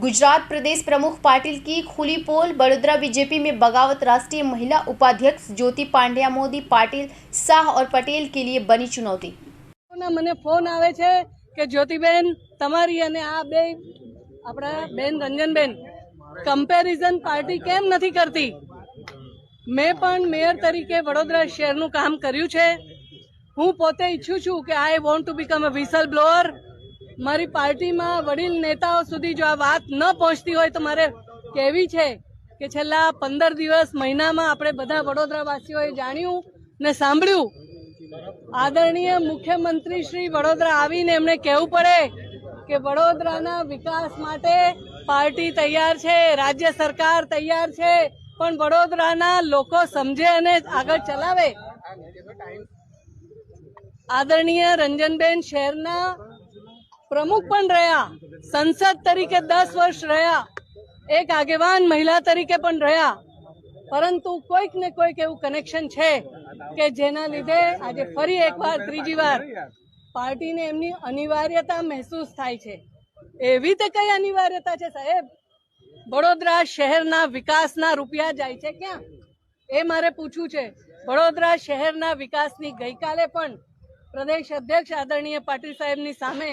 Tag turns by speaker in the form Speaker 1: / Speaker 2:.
Speaker 1: गुजरात प्रदेश प्रमुख पाटिल की खुली पोल। बड़ोदरा बीजेपी में बगावत। राष्ट्रीय महिला उपाध्यक्ष ज्योति पांड्या मोदी, पाटिल, शाह और पटेल के लिए बनी चुनौती।
Speaker 2: મને ફોન આવે છે કે જ્યોતિબેન તમારી અને આ બે આપણા બેન રંજનબેન કમ્પેરિઝન પાર્ટી કેમ નથી કરતી। મેં પણ મેયર તરીકે વડોદરા શહેરનું કામ કર્યું છે। હું પોતે ઈચ્છું છું કે I want to become a whistle blower. મારી પાર્ટીમાં વડીલ નેતાઓ સુધી જો આ વાત ન પહોંચતી હોય તો મારે કહેવી છે કે છેલ્લા 15 દિવસ મહિનામાં આપણે બધા વડોદરાવાસીઓએ જાણ્યું ને સાંભળ્યું। આદરણીય મુખ્યમંત્રી શ્રી વડોદરા આવીને એમણે કહેવું પડે કે વડોદરાના વિકાસ માટે પાર્ટી તૈયાર છે, રાજ્ય સરકાર તૈયાર છે, પણ વડોદરાના લોકો સમજે અને આગળ ચલાવે। આદરણીય રંજનબેન શહેરના પ્રમુખ પણ રહ્યા, સંસદ તરીકે 10 વર્ષ રહ્યા, એક આગેવાન મહિલા તરીકે પણ રહ્યા, પરંતુ કોઈક ને કોઈક એવું કનેક્શન છે કે જેના લીધે આજે ફરી એકવાર ત્રીજી વાર પાર્ટીને એમની અનિવાર્યતા મહેસૂસ થાય છે। એવી તે કઈ અનિવાર્યતા છે સાહેબ? વડોદરા શહેરના વિકાસના રૂપિયા જાય છે ક્યાં એ મારે પૂછવું છે। વડોદરા શહેરના વિકાસની ગઈકાલે પણ પ્રદેશ અધ્યક્ષ આદરણીય પાટીલ સાહેબની સામે